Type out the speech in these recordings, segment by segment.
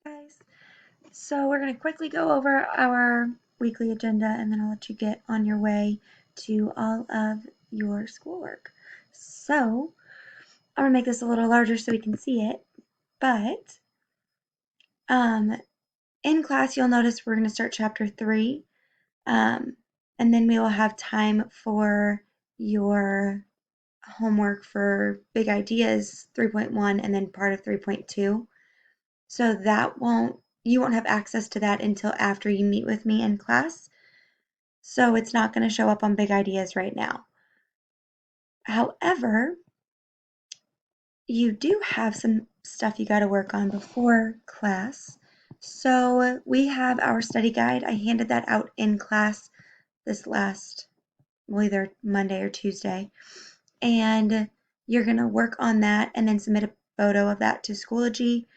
Guys, so we're going to quickly go over our weekly agenda and then I'll let you get on your way to all of your schoolwork. So I'm going to make this a little larger so we can see it, but in class you'll notice we're going to start chapter 3 and then we will have time for your homework for big ideas 3.1 and then part of 3.2. So you won't have access to that until after you meet with me in class. So it's not going to show up on big ideas right now. However, you do have some stuff you got to work on before class. So we have our study guide. I handed that out in class this either Monday or Tuesday. And you're going to work on that and then submit a photo of that to Schoology.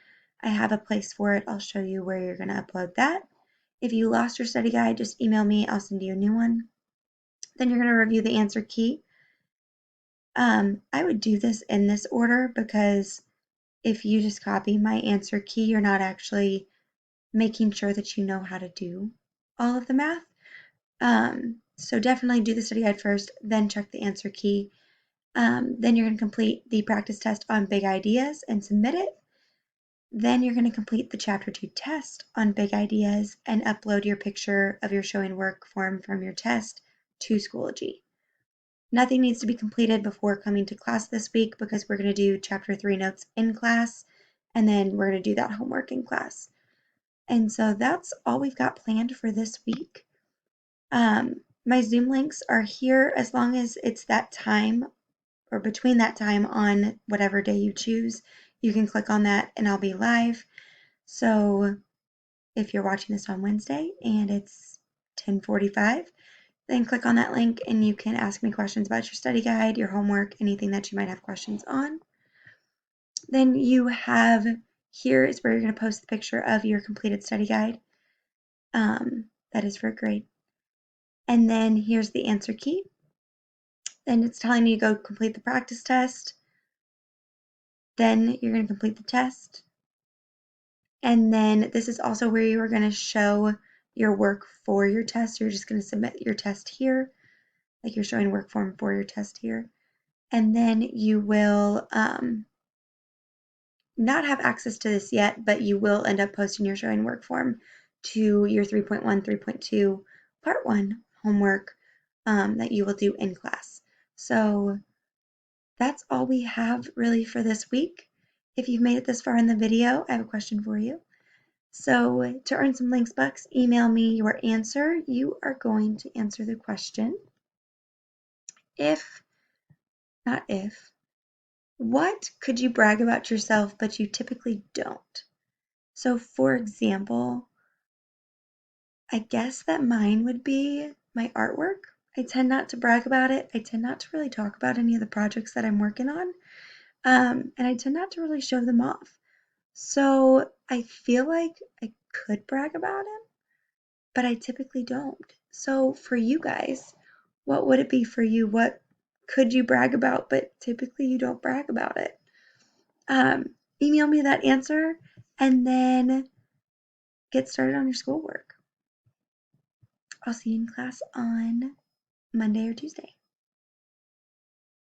I have a place for it. I'll show you where you're going to upload that. If you lost your study guide, just email me. I'll send you a new one. Then you're going to review the answer key. I would do this in this order because if you just copy my answer key, you're not actually making sure that you know how to do all of the math. So definitely do the study guide first, then check the answer key. Then you're going to complete the practice test on big ideas and submit it. Then you're going to complete the chapter 2 test on big ideas and upload your picture of your showing work form from your test to Schoology. Nothing needs to be completed before coming to class this week because we're going to do chapter 3 notes in class and then we're going to do that homework in class. And so that's all we've got planned for this week. My Zoom links are here as long as it's that time or between that time on whatever day you choose. You can click on that and I'll be live. So if you're watching this on Wednesday and it's 10:45, then click on that link and you can ask me questions about your study guide, your homework, anything that you might have questions on. Then you have here is where you're going to post the picture of your completed study guide. That is for a grade. And then here's the answer key. Then it's telling you to go complete the practice test. Then you're going to complete the test. And then this is also where you are going to show your work for your test. You're just going to submit your test here, like you're showing work form for your test here. And then you will not have access to this yet, but you will end up posting your showing work form to your 3.1, 3.2 part 1 homework that you will do in class. So that's all we have really for this week. If you've made it this far in the video, I have a question for you. So to earn some links bucks, email me your answer. You are going to answer the question. What could you brag about yourself but you typically don't? So for example, I guess that mine would be my artwork. I tend not to brag about it. I tend not to really talk about any of the projects that I'm working on. And I tend not to really show them off. So I feel like I could brag about it, but I typically don't. So for you guys, what would it be for you? What could you brag about, but typically you don't brag about it? Email me that answer and then get started on your schoolwork. I'll see you in class on Monday or Tuesday.